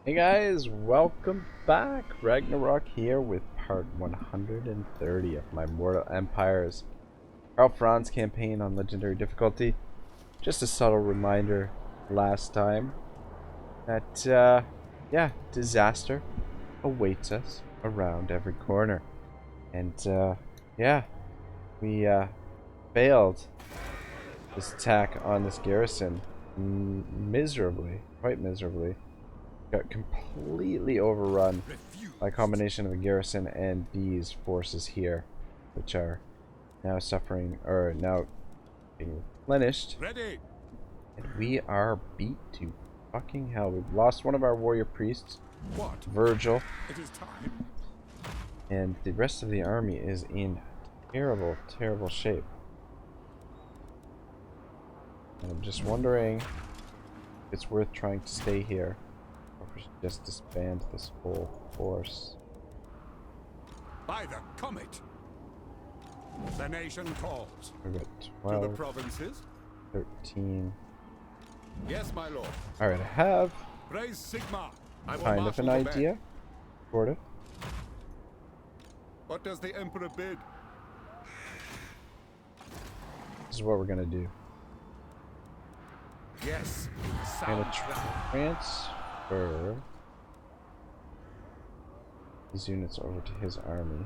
Hey guys, welcome back. Ragnarok here with part 130 of my Mortal Empire's Karl Franz campaign on Legendary difficulty. Just a subtle reminder last time that, yeah, disaster awaits us around every corner. And, yeah, we, failed this attack on this garrison miserably, quite miserably. Got completely overrun by a combination of the garrison and these forces here, which are now suffering, or now being replenished. Ready. And we are beat to fucking hell. We've lost one of our warrior priests, What? Virgil, It is time. and the rest of the army is in terrible, terrible shape. And I'm just wondering if it's worth trying to stay here, or if we should just disband this whole force. By the comet. The nation calls. We've got To the 12, provinces. 13. Yes, my lord. Alright, I have Rise Sigmar. I will kind of marshal an the idea. band. Sort of. What does the Emperor bid? This is what we're gonna do. Yes. I'm gonna Sound plan. transfer these units over to his army.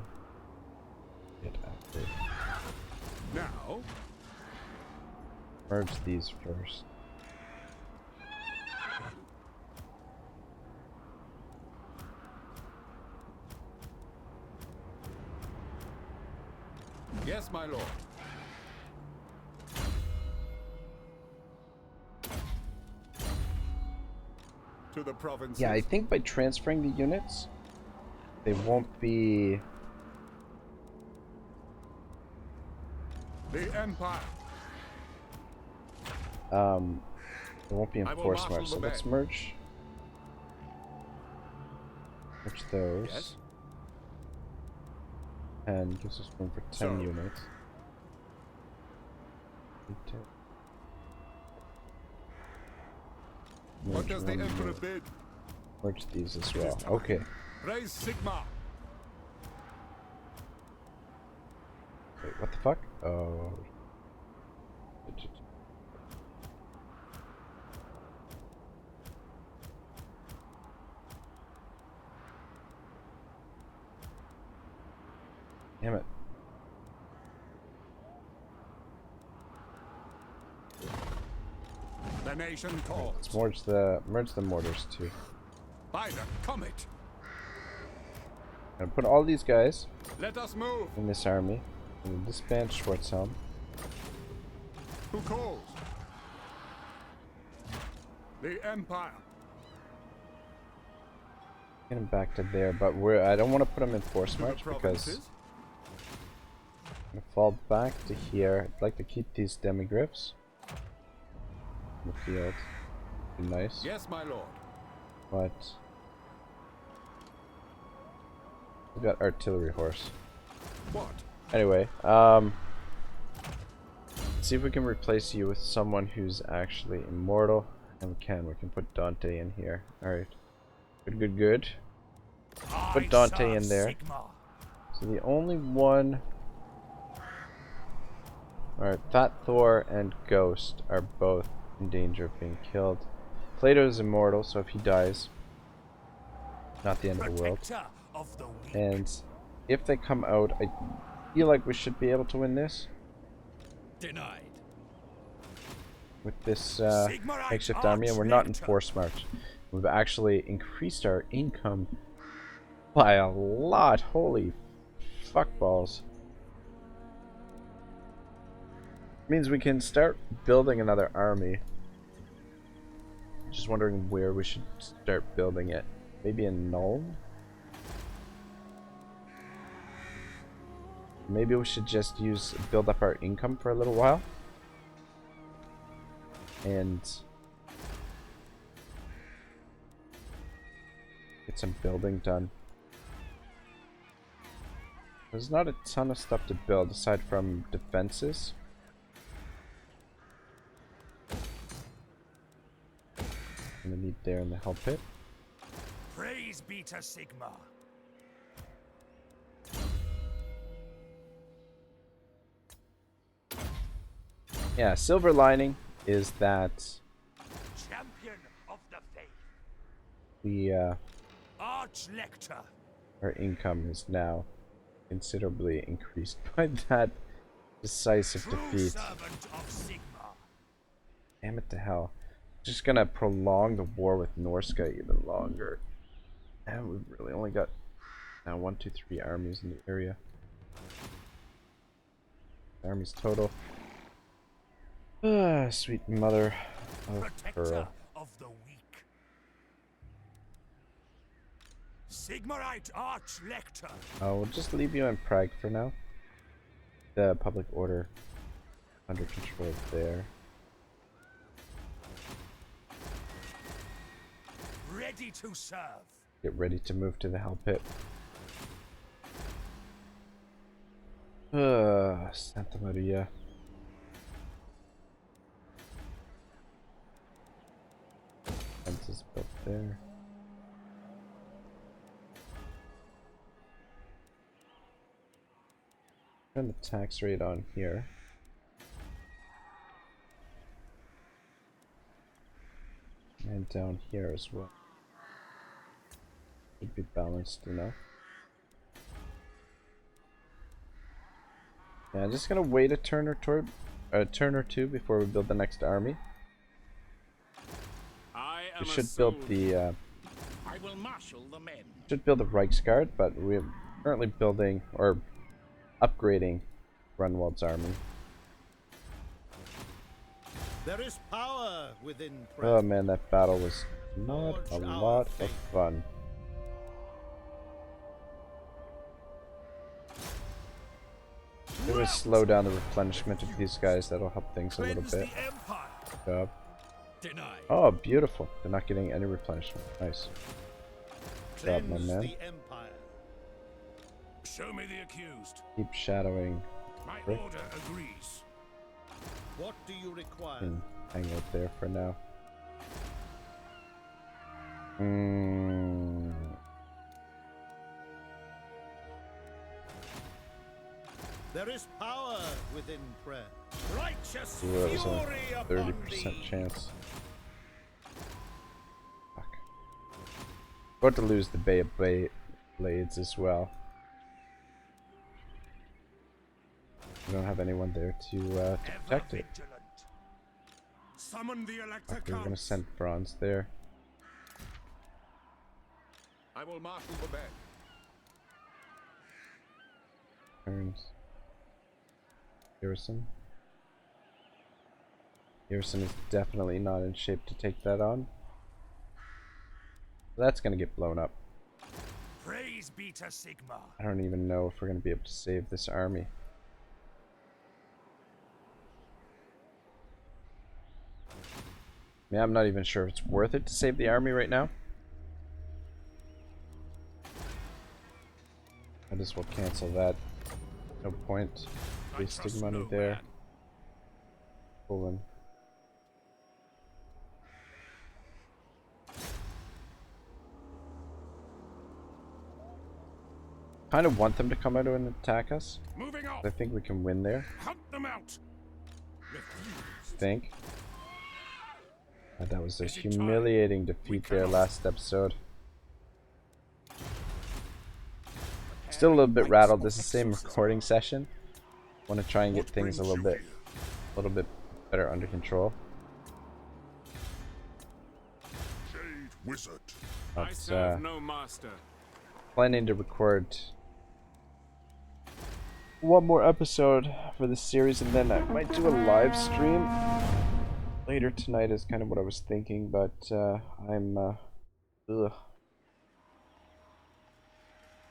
Get active. Now. Merge these first. Yes, my lord. To the provinces. Yeah, I think by transferring the units, they won't be. The Empire. They won't be in I will force marshal march. So the let's men. merge those. Yes. And gives us room for 10 So. units. What does the one Emperor more. bid? Merge these as It is well. time. Okay. Rise Sigmar. Wait, what the fuck? Oh. Damn it. The nation calls. Let's merge the mortars too. By the comet. And put all these guys Let us move. in this army. And we'll disband Schwarzhelm. Who calls? The Empire. Get him back to there, but I don't want to put him in force To the march because provinces. I'm gonna fall back to here. I'd like to keep these demigryphs in the field. Be nice. Yes, my lord. But we got artillery horse. What? Anyway, see if we can replace you with someone who's actually immortal. And we can put Dante in here. Alright. Good. Put Dante in there. So the only one. Alright, Fat Thor and Ghost are both in danger of being killed. Plato is immortal, so if he dies, not the end of the world. And if they come out, I feel like we should be able to win this. Denied. With this makeshift army, and we're not in force march. We've actually increased our income by a lot. Holy fuckballs. Means we can start building another army. Just wondering where we should start building it. Maybe in Nuln? Maybe we should just build up our income for a little while. And get some building done. There's not a ton of stuff to build aside from defenses. I'm gonna need there in the hell pit. Praise be to Sigmar. Yeah, silver lining is that Champion of the faith. we Arch-Lector. our income is now considerably increased by that decisive True defeat. servant of Sigmar. Damn it to hell. Just gonna prolong the war with Norska even longer. And we've really only got now 1, 2, 3 armies in the area. Armies total. Ah, sweet mother of Protector pearl. of the weak. Sigmarite Arch-Lector. We'll just leave you in Prague for now. The public order under control there. Ready to serve. Get ready to move to the Hell Pit. Santa Maria. Fence is built there. Turn the tax rate on here. And down here as well. Should be balanced enough. Yeah, I'm just gonna wait a turn or two before we build the next army. We should build the I will marshal the men. should build the Reichsguard, but we're currently building or upgrading Grunwald's army. There is power within Oh prayer. man, that battle was not a Forge our lot of faith. fun. It will slow down the replenishment of these guys. That'll help things a little Cleanse bit. the Empire. Good job. Deny. Oh, beautiful. They're not getting any replenishment. Nice. Good job, my Cleanse man. the empire. Show me the accused. Keep shadowing. My Rick. order agrees. What do you require? And hang out there for now. Hmm. There is power within prayer. Righteous Ooh, that was fury a upon 30% thee. chance. Fuck. About to lose the Bay of Blades as well. We don't have anyone there to Ever protect it. vigilant. Summon the Elector Fuck, we were gonna Counts. send Bronze there. I will marshal the men. Turns. Garrison. Garrison is definitely not in shape to take that on. That's gonna get blown up. Praise be to Sigmar. I don't even know if we're gonna be able to save this army. Yeah, I'm not even sure if it's worth it to save the army right now. I just will cancel that. No point I wasting trust money no there. man. Pulling. Kind of want them to come out and attack us. Moving off. I think we can win there. Hunt them out. Refuse. I think. That was a Is it time? humiliating defeat there cannot- last episode. Still a little bit rattled. This is the same recording session. Want to try and get What things a brings little you bit better under control. here? Jade Wizard. I But serve no master. planning to record one more episode for this series, and then I might do a live stream later tonight. Is kind of what I was thinking, but I'm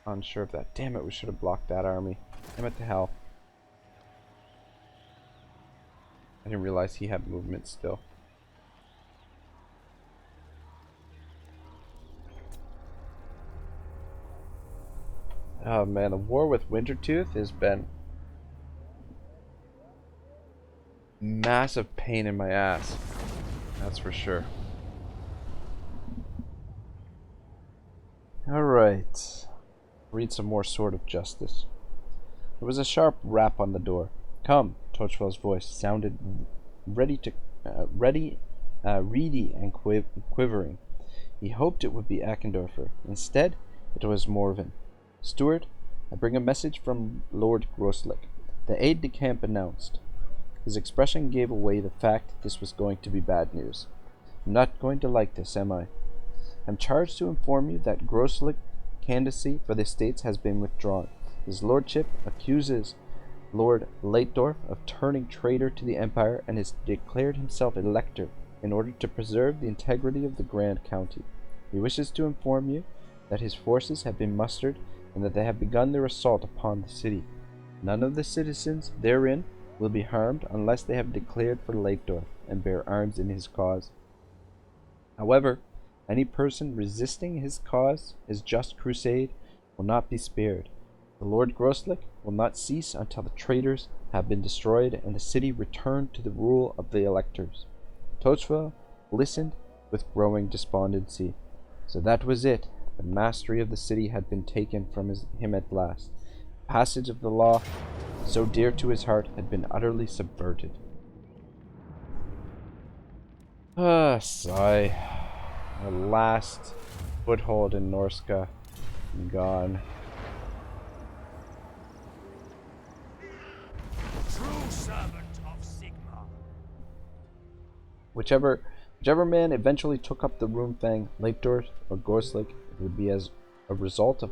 unsure of that. Damn it, we should have blocked that army. Damn it to hell. I didn't realize he had movement still. Oh man, the war with Wintertooth has been massive pain in my ass. That's for sure. Alright. Read some more Sword of Justice. There was a sharp rap on the door. Come, Torchwell's voice sounded ready, and quivering. He hoped it would be Eckendorfer. Instead, it was Morven. Steward, I bring a message from Lord Grosslick, the aide-de-camp announced. His expression gave away the fact this was going to be bad news. I'm not going to like this, am I? I'm charged to inform you that Grosslick's candidacy for the estates has been withdrawn. His lordship accuses Lord Leitdorf of turning traitor to the Empire and has declared himself elector in order to preserve the integrity of the Grand County. He wishes to inform you that his forces have been mustered and that they have begun their assault upon the city. None of the citizens therein will be harmed unless they have declared for Leitdorf and bear arms in his cause. However, any person resisting his cause, his just crusade, will not be spared. The Lord Grosslick will not cease until the traitors have been destroyed and the city returned to the rule of the electors. Torchwell listened with growing despondency. So that was it. The mastery of the city had been taken from him at last. The passage of the law, so dear to his heart, had been utterly subverted. Sigh. Our last foothold in Norska gone. True servant of Sigmar. Whichever man eventually took up the Rumfang, Leitdorf, or Gorslick, it would be as a result of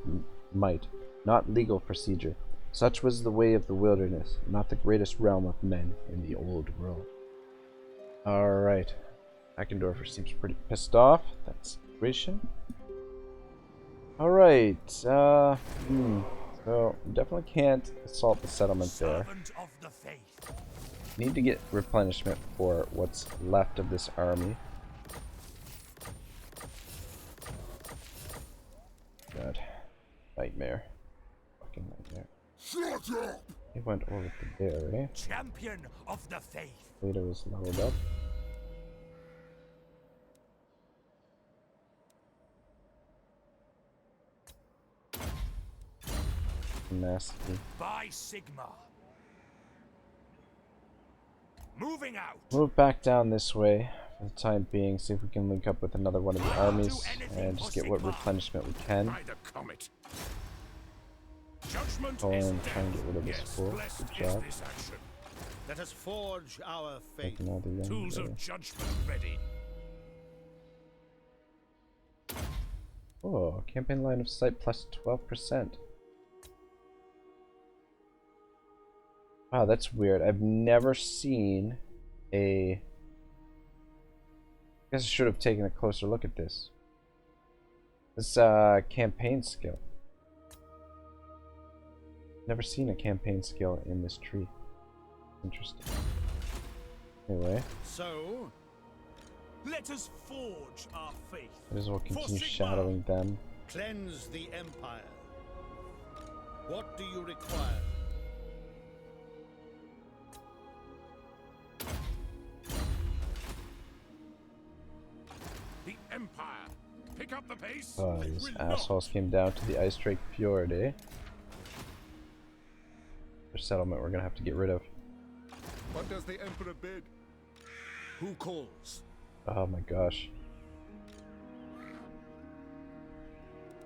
might, not legal procedure. Such was the way of the wilderness, not the greatest realm of men in the old world. Alright. Eckendorfer seems pretty pissed off. That's situation. Alright. So, definitely can't assault the settlement there. Servant of the faith. Need to get replenishment for what's left of this army. God. Nightmare. Fucking nightmare. Shut up! He went over to there, eh? Champion of the faith. Later was leveled up. Nasty. By Sigmar. Moving out. Move back down this way for the time being. See if we can link up with another one of the armies and just get what replenishment we can. Ride a comet. Judgment Go in is and try and dead. get rid of this Yes, fool. blessed Good is job. this action. Let us forge our faith. Take another young Tools guy. of judgment ready. Oh, campaign line of sight plus 12%. Wow, that's weird. I've never seen a... I guess I should have taken a closer look at this. This campaign skill. Never seen a campaign skill in this tree. Interesting. Anyway, So, Let us forge our faith. might as well continue Sigmar. shadowing them. cleanse the Empire. What do you require? The Empire. Pick up the pace. Oh, They these will not. assholes came down to the Ice Drake Fjord, eh? Their settlement we're gonna have to get rid of. What does the Emperor bid? Who calls? Oh my gosh.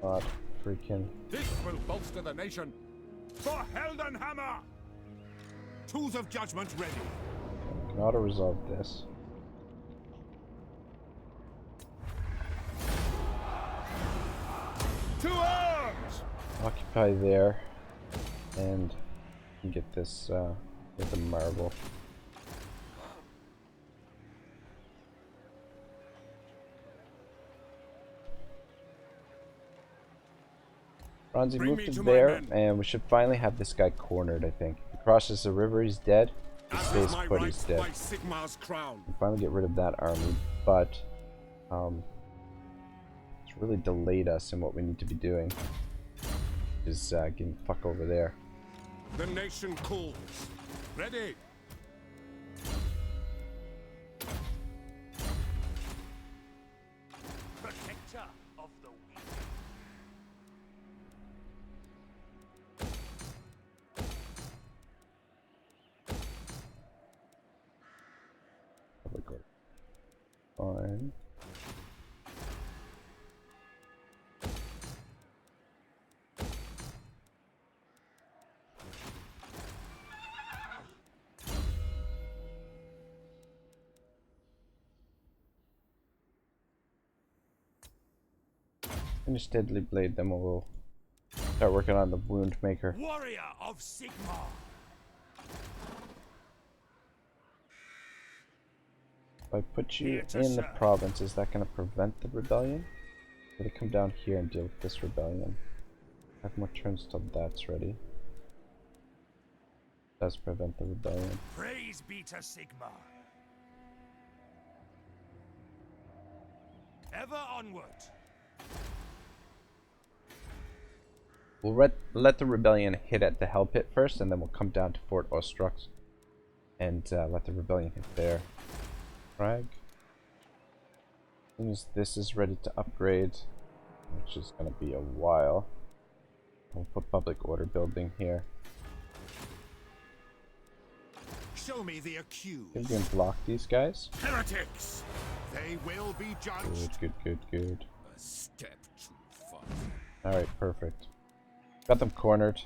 God, freaking. This will bolster the nation. For Heldenhammer! Tools of judgment ready. I can auto-resolve this. To arms! Occupy there. And get this, get the marble. Bronzy Bring moved me to to my there, men. and we should finally have this guy cornered, I think. He crosses the river, he's dead. He As stays is my put, right he's dead. by Sigmar's crown. We finally get rid of that army, but it's really delayed us in what we need to be doing. Is getting the fuck over there. The nation calls. Ready. Protector of the weak. fine. Finish Deadly Blade, then we'll start working on the Wound Maker. Warrior of Sigmar. If I put you Here to in the serve. province, is that going to prevent the rebellion? I'm going to come down here and deal with this rebellion. I have more turns till that's ready. Does prevent the rebellion. Praise be to Sigmar. Ever onward. We'll let the rebellion hit at the Hell Pit first, and then we'll come down to Fort Ostrux and let the rebellion hit there. Frag. As soon as this is ready to upgrade, which is going to be a while, we'll put public order building here. Show me the accused. Can we block these guys? Heretics. They will be judged. Good. A step too far. Alright, perfect. Got them cornered.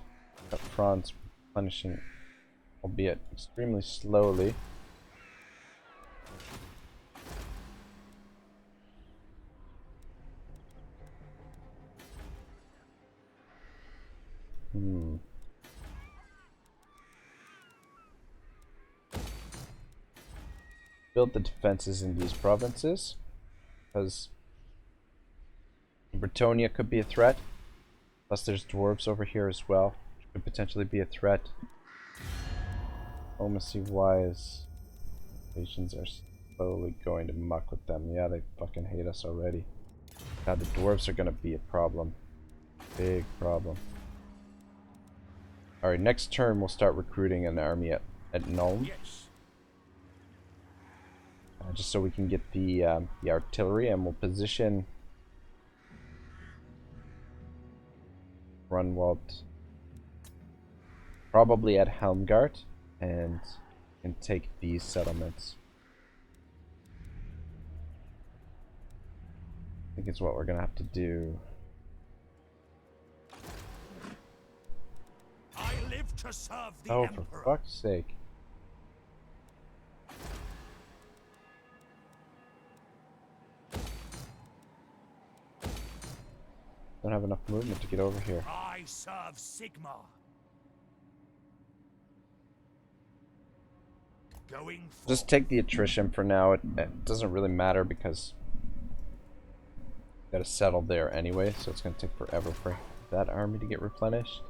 Got Franz replenishing, albeit extremely slowly. Build the defenses in these provinces, because Bretonia could be a threat. Plus there's dwarves over here as well, which could potentially be a threat. Diplomacy-wise, nations are slowly going to muck with them. Yeah, they fucking hate us already. Now the dwarves are gonna be a problem. Big problem. Alright, next turn we'll start recruiting an army at Nuln. Yes. Just so we can get the artillery, and we'll position Grunwald probably at Helmgart and take these settlements. I think it's what we're gonna have to do. I live to serve the Oh, Emperor. for fuck's sake. Don't have enough movement to get over here. I serve Sigmar. Going forward. Just take the attrition for now. It doesn't really matter because gotta settle there anyway, so it's gonna take forever for that army to get replenished.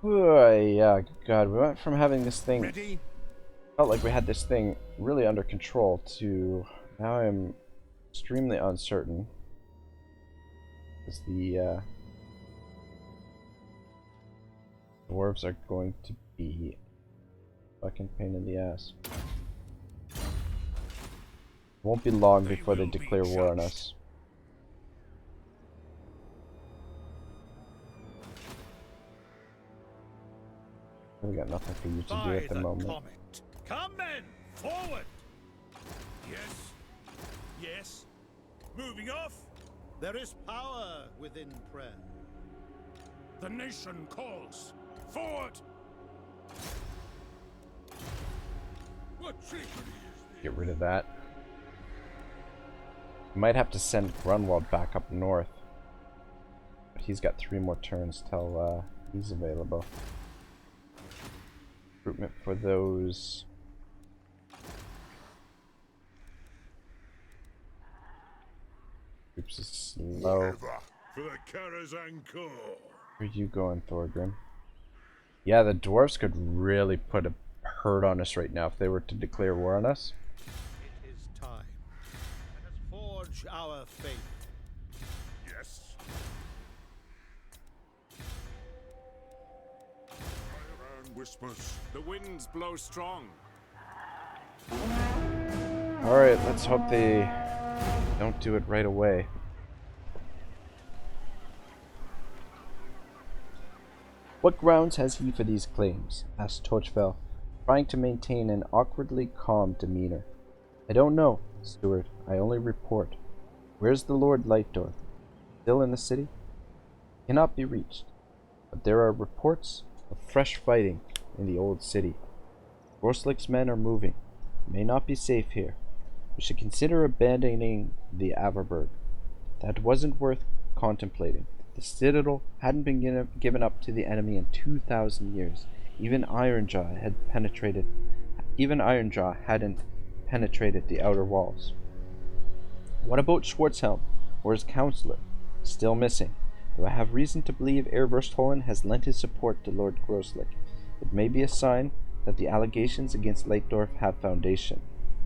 Yeah, God, we went from having this thing, Ready? felt like we had this thing really under control, to now I'm extremely uncertain. Because the dwarves are going to be a fucking pain in the ass. Won't be long before they declare war on us. We got nothing for you to do By at the moment. comet. Come men, forward. Yes. Yes. Moving off. There is power within prayer. The nation calls. Forward. What trickery is this? Get rid of that. Might have to send Grunwald back up north. But he's got 3 more turns till he's available. Recruitment for those. Troops is slow. Ever for the Karazhan Corps. Where are you going, Thorgrim? Yeah, the dwarves could really put a hurt on us right now if they were to declare war on us. It is time. Let us forge our faith. Yes. Iron whispers. The winds blow strong. Alright, let's hope they don't do it right away. What grounds has he for these claims? Asked Torchfell, trying to maintain an awkwardly calm demeanor. I don't know, steward. I only report. Where's the Lord Lightdorf? Still in the city? Cannot be reached. But there are reports of fresh fighting in the old city. Groslick's men are moving. It may not be safe here. We should consider abandoning the Averberg. That wasn't worth contemplating. The citadel hadn't been given up to the enemy in 2,000 years. Even Ironjaw hadn't penetrated the outer walls. What about Schwarzhelm, or his counselor? Still missing, though I have reason to believe Erzurstholen has lent his support to Lord Groslick. It may be a sign that the allegations against Leitdorf have foundation.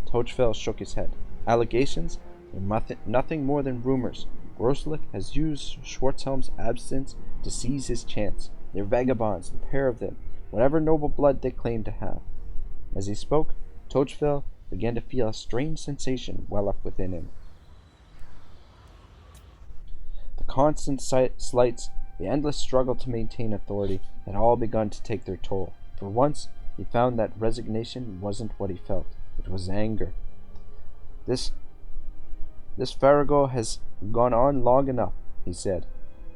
Tochfell shook his head. Allegations? They're nothing more than rumors. Groslick has used Schwarzhelm's absence to seize his chance. They're vagabonds, the pair of them, whatever noble blood they claim to have. As he spoke, Tochfell began to feel a strange sensation well up within him. The constant slights, the endless struggle to maintain authority, had all begun to take their toll. For once, he found that resignation wasn't what he felt. It was anger. This farrago has gone on long enough, he said,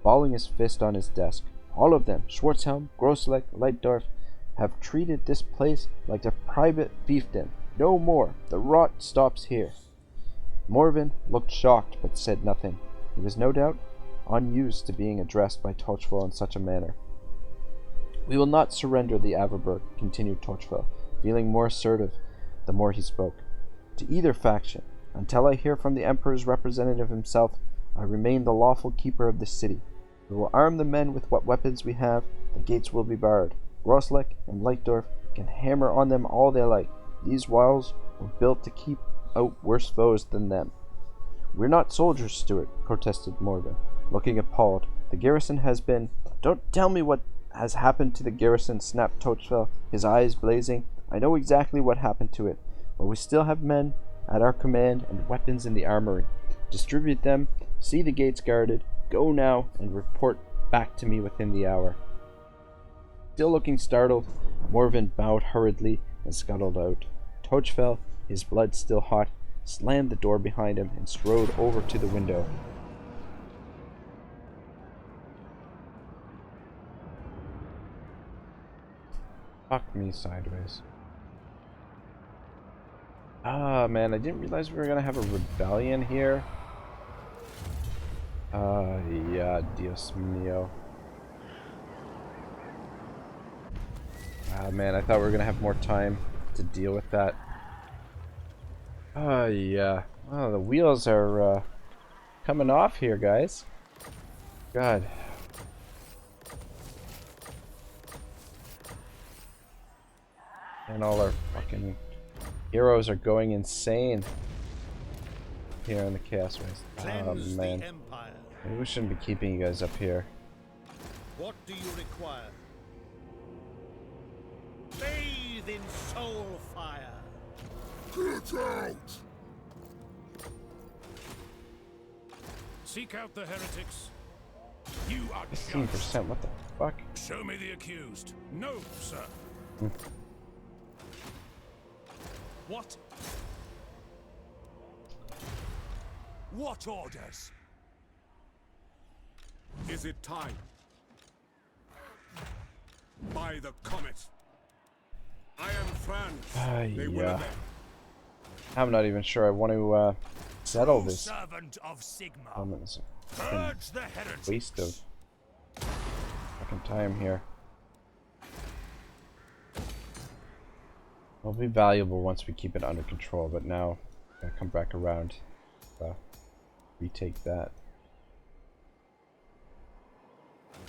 balling his fist on his desk. All of them, Schwarzhelm, Groslick, Leitdorf, have treated this place like their private fiefdom. No more. The rot stops here. Morven looked shocked, but said nothing. He was no doubt unused to being addressed by Tochfell in such a manner. We will not surrender the Averberg, continued Tochfell, feeling more assertive the more he spoke, to either faction. Until I hear from the Emperor's representative himself, I remain the lawful keeper of this city. We will arm the men with what weapons we have. The gates will be barred. Groslick and Leitdorf can hammer on them all they like. These walls were built to keep out worse foes than them. We're not soldiers, Stuart, protested Morgan, looking appalled. The garrison has been... Don't tell me what has happened to the garrison, snapped Tochfell, his eyes blazing. I know exactly what happened to it, but we still have men at our command and weapons in the armory. Distribute them, see the gates guarded, go now, and report back to me within the hour. Still looking startled, Morven bowed hurriedly and scuttled out. Tochfell, his blood still hot, slammed the door behind him and strode over to the window. Fuck me sideways. Ah, man, I didn't realize we were gonna have a rebellion here. Yeah, Dios mío. Ah, man, I thought we were gonna have more time to deal with that. Yeah. Oh, the wheels are, coming off here, guys. God. And all our fucking heroes are going insane here in the Chaos Waste. Oh, man. Maybe we shouldn't be keeping you guys up here. What do you require? Bathe in soul fire. Get out! Seek out the heretics. You are 15%, what the fuck? Show me the accused. No, sir. What? What orders? Is it time? By the comet. I am Franz. They will Yeah. obey. I'm not even sure I want to settle this. Servant of Sigmar. It's a Purge the heretics. waste of fucking time here. It'll be valuable once we keep it under control, but now I gotta come back around. Retake that.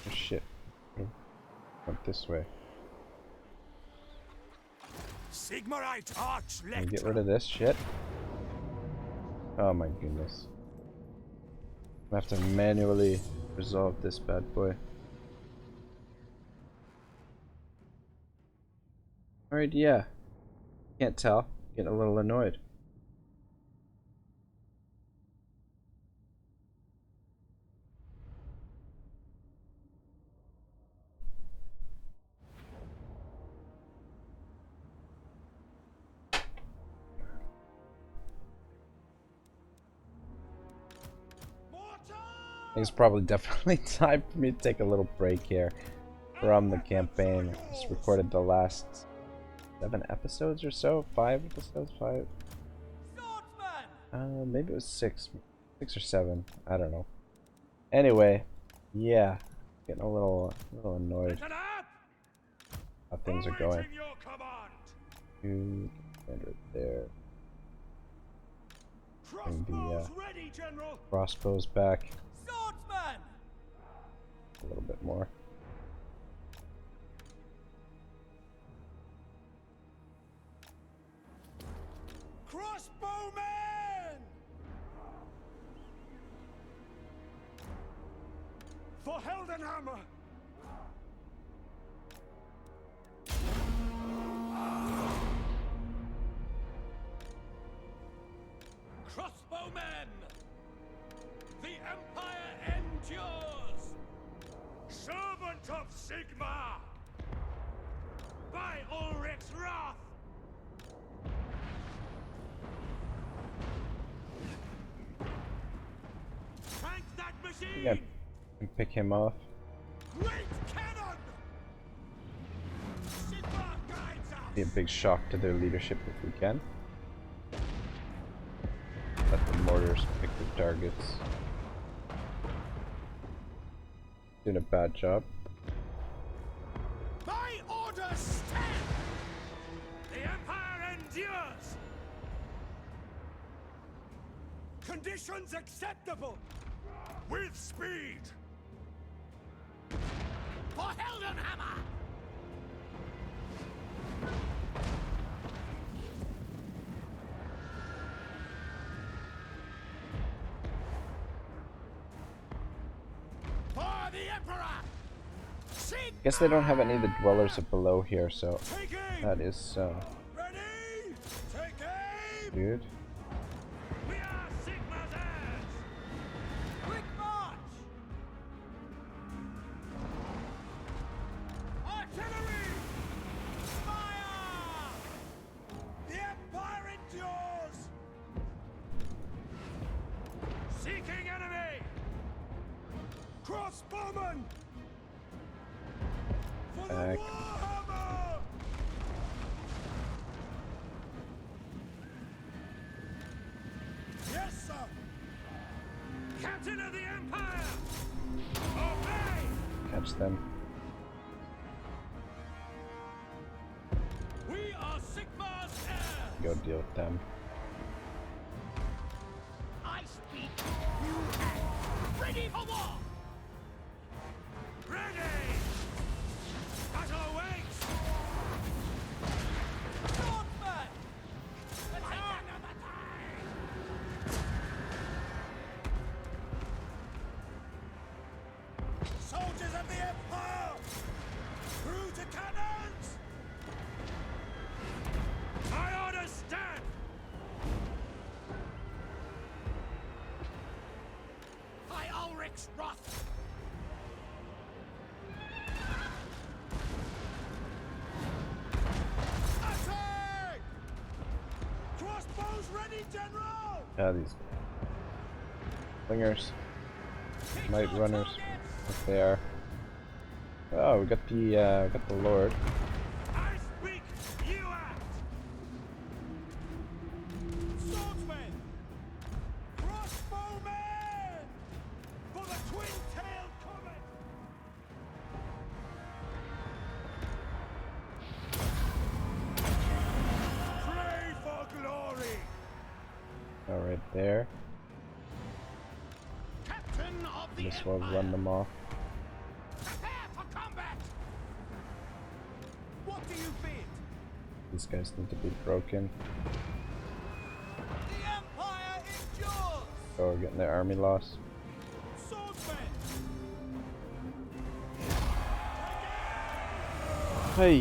Oh shit. Went this way. Sigmarite arch Can we get rid of this shit? Oh my goodness. I have to manually resolve this bad boy. Alright, yeah. Can't tell. Getting a little annoyed. It's probably definitely time for me to take a little break here from the campaign. I just recorded the last 7 episodes or so. 5 episodes? 5? Maybe it was 6. 6 or 7. I don't know. Anyway, yeah. Getting a little annoyed how things are going. 2 right there. Bring the crossbows back. A little bit more. Crossbowmen! For Heldenhammer! Crossbowmen! The Empire endures! Servant of Sigmar! By Ulrich's wrath! Tank that machine! Yeah, can pick him off. Great cannon! Sigmar guides us! Be a big shock to their leadership if we can. Let the mortars pick the targets. Doing a bad job. My orders stand! The Empire endures! Conditions acceptable! With speed! For Heldenhammer! For the Emperor! Guess they don't have any of the dwellers of below here, so Take aim! that is Ready? Take aim! good. We are Sigma's heirs! Quick march! Artillery! Fire! The Empire endures! Seeking enemy! Crossbowmen! For the Back. Warhammer! Yes, sir! Captain of the Empire! Obey! Catch them. We are Sigmar's heirs! Go deal with them. I speak, you act. Ready for war! Ready! Battle awaits! Swordsman! Attack! Soldiers of the Empire! Through to cannons! My orders stand! By Ulrich's wrath! Attack! Crossbows ready, General! Yeah, these slingers, might runners, if they are. Oh, we got the Lord. I speak, you act! Swordsmen! Crossbowmen! For the twin-tailed comet! Pray for glory! Oh, right there. Captain of the This will Empire! run them off. Prepare for combat! What do you bid? These guys need to be broken. The Empire endures! Oh, we're getting their army lost. Swordsmen! Hey,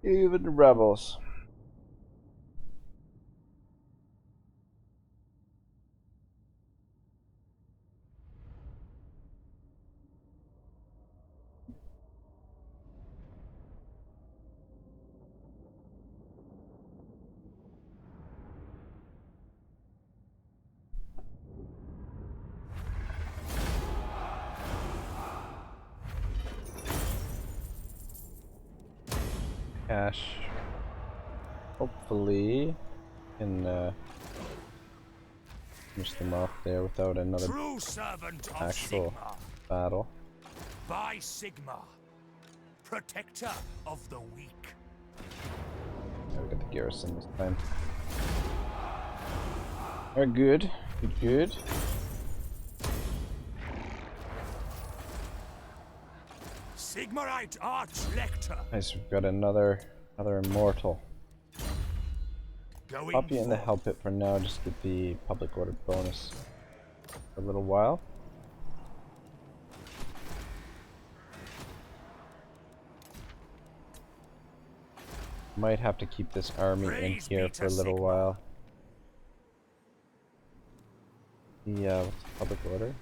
even the rebels. cash. Hopefully, can finish them off there without another True servant of actual Sigmar. battle. By Sigmar, protector of the weak. Yeah, we got the garrison this time. Alright, good. Good. Sigmarite Archlector. Nice, we've got another immortal. Going Pop you in the forth. help pit for now, just get the public order bonus for a little while. Might have to keep this army in Praise here be for a to little Sigmar. while. Yeah, what's the public order?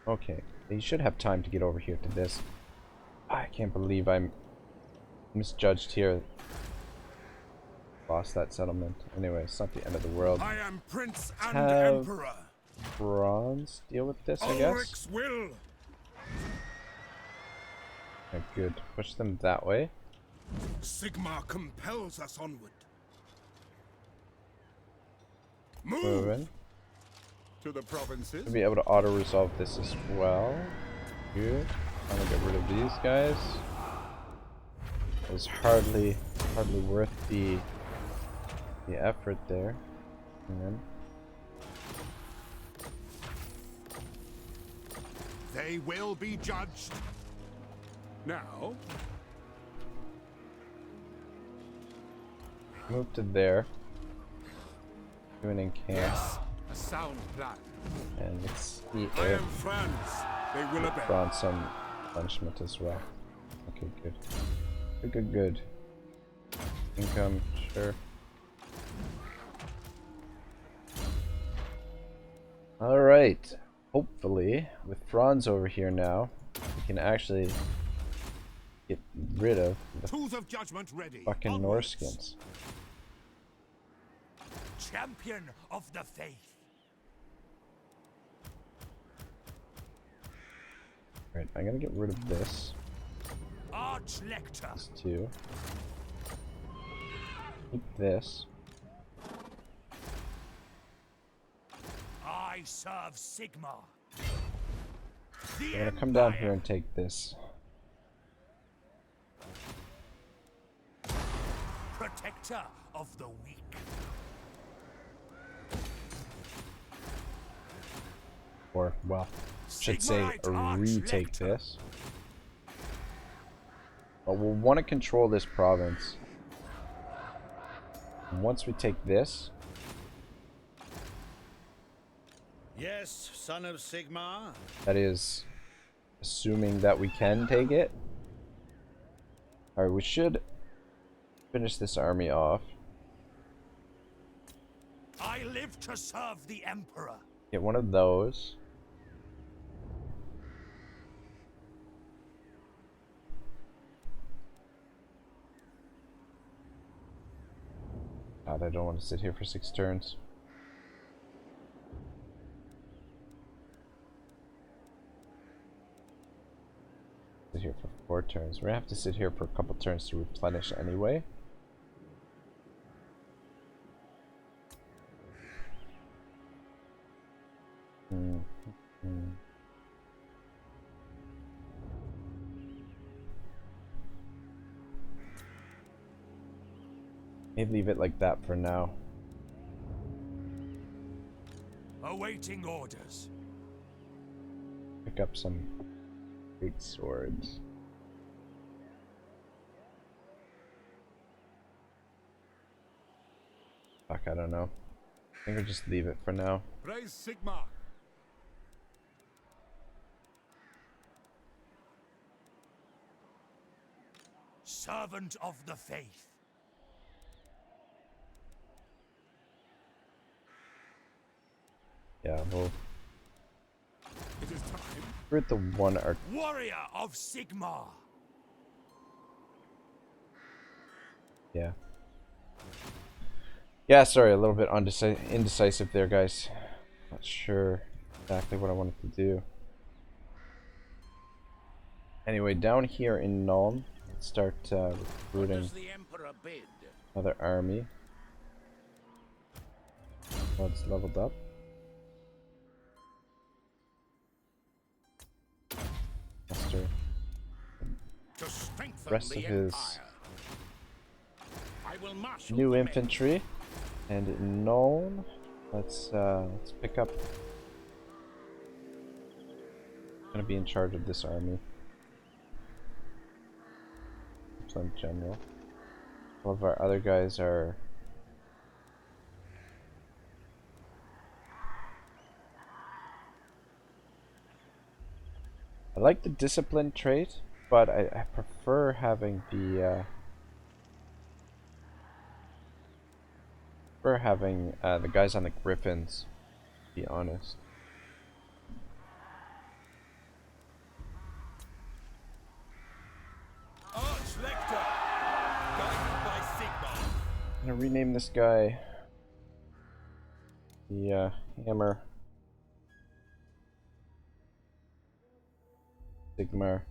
Okay, you should have time to get over here to this. I can't believe I'm misjudged here. Lost that settlement. Anyway, it's not the end of the world. I am Prince and Have Emperor. Bronze deal with this, I guess. Ulrich's will. Okay, good. Push them that way. Sigmar compels us onward. Move Moving. to the provinces. To be able to auto-resolve this as well. Good. I'm gonna get rid of these guys. It was hardly worth the effort there. And then They will be judged. Now, move to there. Do an encamp. yes, a sound plan. And let's eat I it. am Franz. They will obey. Brought some punishment as well. Okay, good. Good. Income, sure. Alright. Hopefully, with Franz over here now, we can actually get rid of the Tools of judgment ready. fucking Onwards. Norskins. Champion of the faith. Right, I'm gonna get rid of this. Archlector. This too. Keep this. I serve Sigmar. The I'm gonna come down Empire. here and take this. Protector of the weak. Or, well, should say Sigmarite retake Archlector. this. But we'll want to control this province. And once we take this, Yes, son of Sigmar. that is assuming that we can take it. Alright, we should finish this army off. I live to serve the Emperor. Get one of those. God, I don't want to sit here for 6 turns. Sit here for 4 turns. We're gonna have to sit here for a couple turns to replenish anyway. Maybe leave it like that for now. Awaiting orders. Pick up some great swords. Fuck, I don't know. I think I'll just leave it for now. Praise Sigmar. Servant of the faith. Yeah, we'll It is time. we're at the one arc. Warrior of Sigmar. Yeah. Yeah, sorry, a little bit indecisive there, guys. Not sure exactly what I wanted to do. Anyway, down here in Nuln, let's start recruiting The Emperor a bid. Another army. Oh, it's leveled up. Master. To strengthen Rest the of his empire. I will marshal new the men. infantry and known. Let's pick up. Gonna be in charge of this army. Lieutenant General. All of our other guys are I like the discipline trait, but I prefer having the guys on the griffins, to be honest. Arch-Lector, guided by Sigmar. I'm gonna rename this guy the Hammer Sigmar.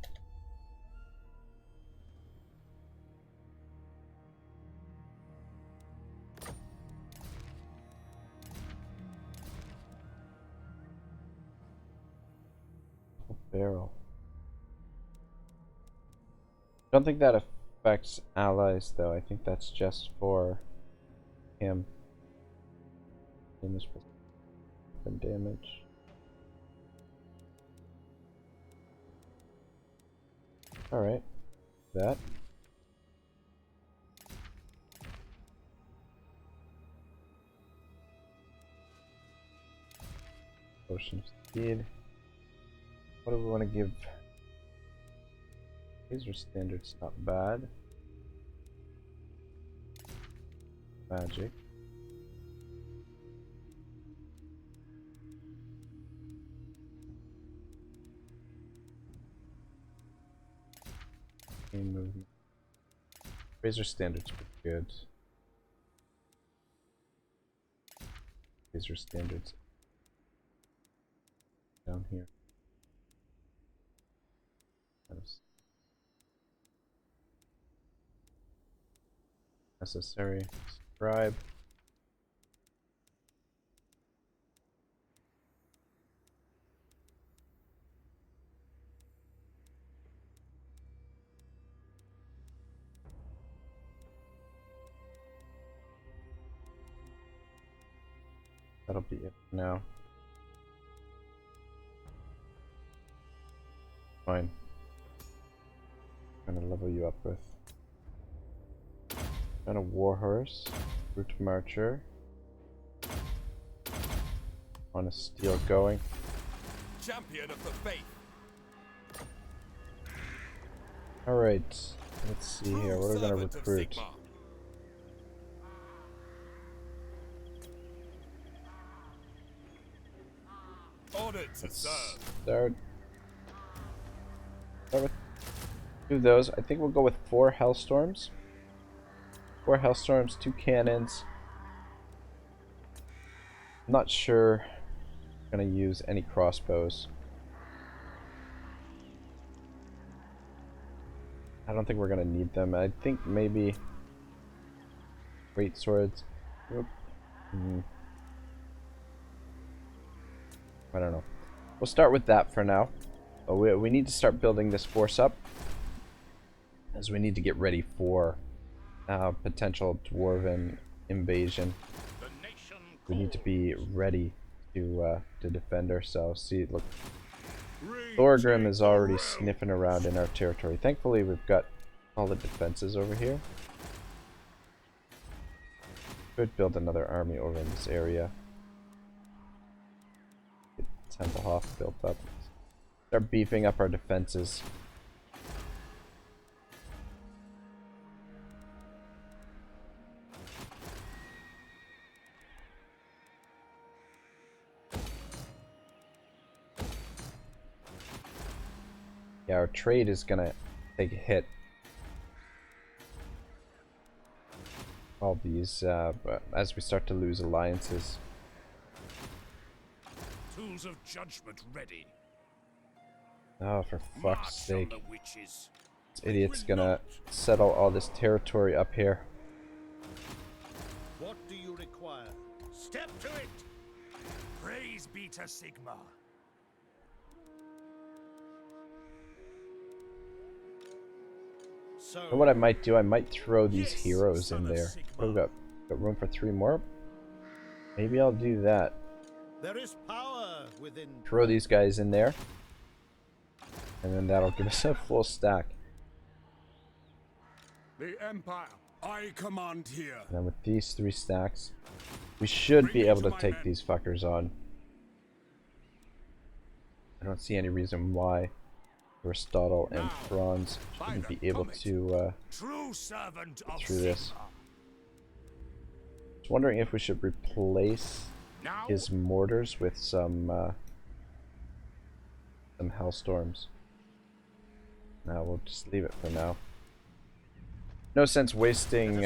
Barrel. Don't think that affects allies though. I think that's just for him. Damage. Alright. That. Potion of speed. What do we want to give? Laser standard's not bad. Magic. Movement. Razor standard's pretty good. Razor standards down here. Necessary. Scribe. That'll be it for now. Fine. I'm gonna level you up with a warhorse, root marcher, on a steel going. Champion of the faith. Alright, let's see here. What are we gonna Servant of recruit? Sigmar. Honored to serve. Start with 2 of those. I think we'll go with 4 Hellstorms. 4 Hellstorms, 2 cannons. I'm not sure I'm gonna use any crossbows. I don't think we're gonna need them. I think maybe great swords. Oop. I don't know. We'll start with that for now. But we need to start building this force up, as we need to get ready for potential dwarven invasion. We need to be ready to defend ourselves. See, look, Thorgrim is already sniffing around in our territory. Thankfully, we've got all the defenses over here. Could build another army over in this area. Get Templehof built up. Start beefing up our defenses. Yeah, our trade is gonna take a hit. All these, but as we start to lose alliances. Tools of judgment ready. Oh, for fuck's sake. The witches. This idiot's gonna settle all this territory up here. What do you require? Step to it! Praise be to Sigmar. So, And what I might do, I might throw these Yes, heroes in son of there. Oh, we Sigmar. got room for 3 more. Maybe I'll do that. there is power within. Throw these guys in there. And then that'll give us a full stack. The Empire, I command here. And then with these 3 stacks, we should be able to take these fuckers on. I don't see any reason why Aristotle and Franz shouldn't be able to True servant get of through this. Sigmar. I was wondering if we should replace Now, his mortars with some Hellstorms. No, we'll just leave it for now. No sense wasting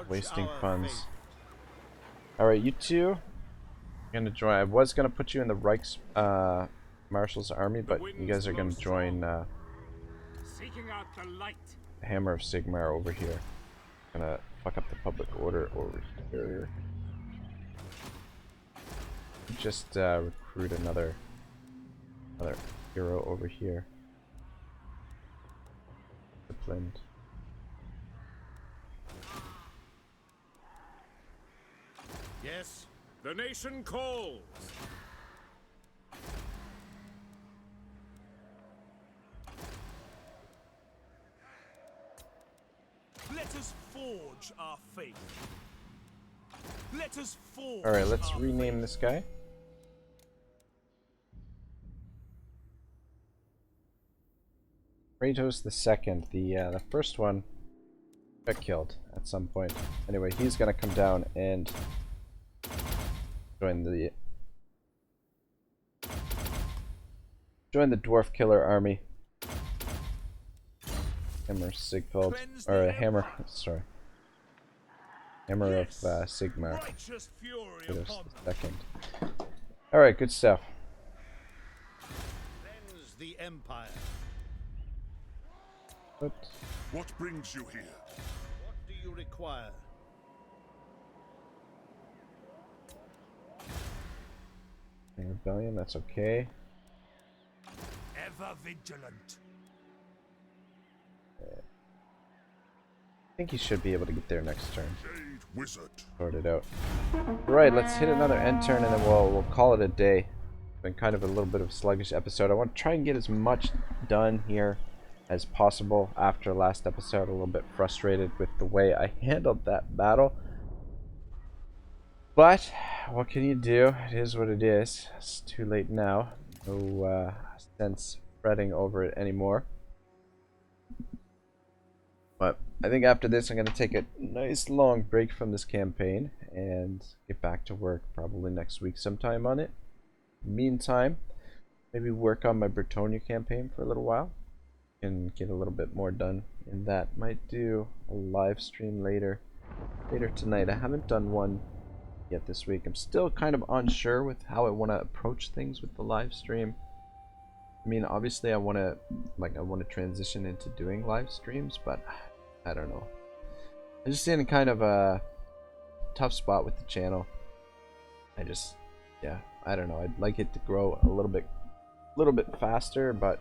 wasting funds. Alright, you two are gonna join. I was gonna put you in the Reichs Marshal's army, but you guys are gonna join seeking out the light. Hammer of Sigmar over here. Gonna fuck up the public order over here. Just recruit another hero over here. Disciplined. Yes. The nation calls. Let us forge our faith. Let us forge. Alright, let's our rename faith. this guy. Kratos the second. The first one got killed at some point. Anyway, he's gonna come down and join the dwarf killer army. Hammer Sigfeld, or Hammer, sorry, Hammer of Sigmar. Righteous fury Kratos upon them. the second. All right, good stuff. Cleanse the Empire. Oops. What brings you here? What do you require? Rebellion, that's okay. Ever vigilant. I think he should be able to get there next turn. Jade wizard. Sort it out. Right, let's hit another end turn and then we'll call it a day. It's been kind of a little bit of a sluggish episode. I want to try and get as much done here as possible after last episode. A little bit frustrated with the way I handled that battle. But what can you do? It is what it is. It's too late now. No sense fretting over it anymore. But I think after this I'm going to take a nice long break from this campaign and get back to work probably next week sometime on it. Meantime, maybe work on my Bretonia campaign for a little while and get a little bit more done in that. Might do a live stream later tonight. I haven't done one yet this week. I'm still kind of unsure with how I want to approach things with the live stream. I mean, obviously I want to transition into doing live streams, but I don't know. I'm just in kind of a tough spot with the channel. Yeah, I don't know. I'd like it to grow a little bit faster, but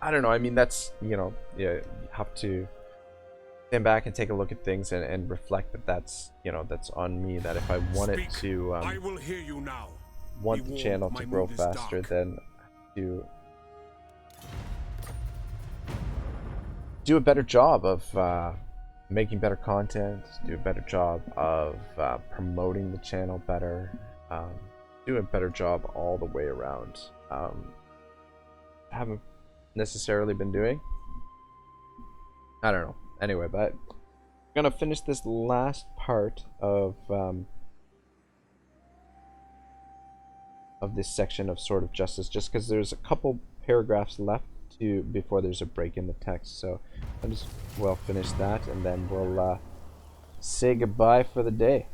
I don't know. I mean, that's, you know, yeah, you have to stand back and take a look at things and reflect that that's, you know, that's on me. That if I want it to, I will hear you now. want Be the warned, channel my to grow mood is faster, dark. then to do a better job of making better content, do a better job of promoting the channel better, do a better job all the way around. I haven't necessarily been doing. I don't know. Anyway, but I'm gonna finish this last part of this section of Sword of Justice, just because there's a couple paragraphs left before there's a break in the text. So I'll just finish that, and then we'll say goodbye for the day.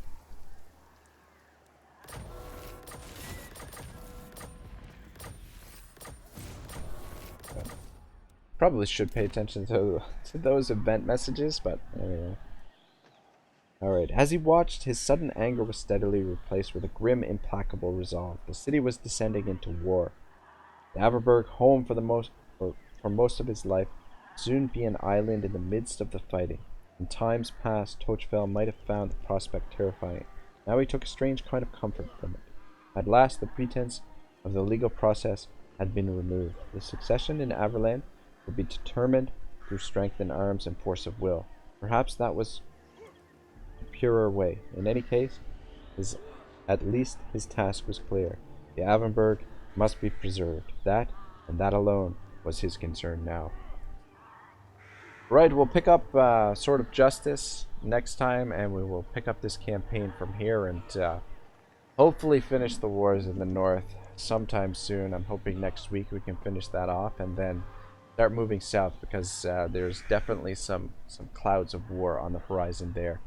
Probably should pay attention to those event messages, but anyway. Alright, as he watched, his sudden anger was steadily replaced with a grim, implacable resolve. The city was descending into war. The Averberg, home for most of his life, would soon be an island in the midst of the fighting. In times past, Tochfell might have found the prospect terrifying. Now he took a strange kind of comfort from it. At last, the pretense of the legal process had been removed. The succession in Averland would be determined through strength in arms and force of will. Perhaps that was purer way. In any case, at least his task was clear. The Avenberg must be preserved. That, and that alone, was his concern now. Right, we'll pick up Sword of Justice next time, and we will pick up this campaign from here and hopefully finish the wars in the north sometime soon. I'm hoping next week we can finish that off and then start moving south, because there's definitely some clouds of war on the horizon there.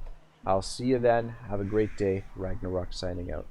I'll see you then. Have a great day. Ragnarok signing out.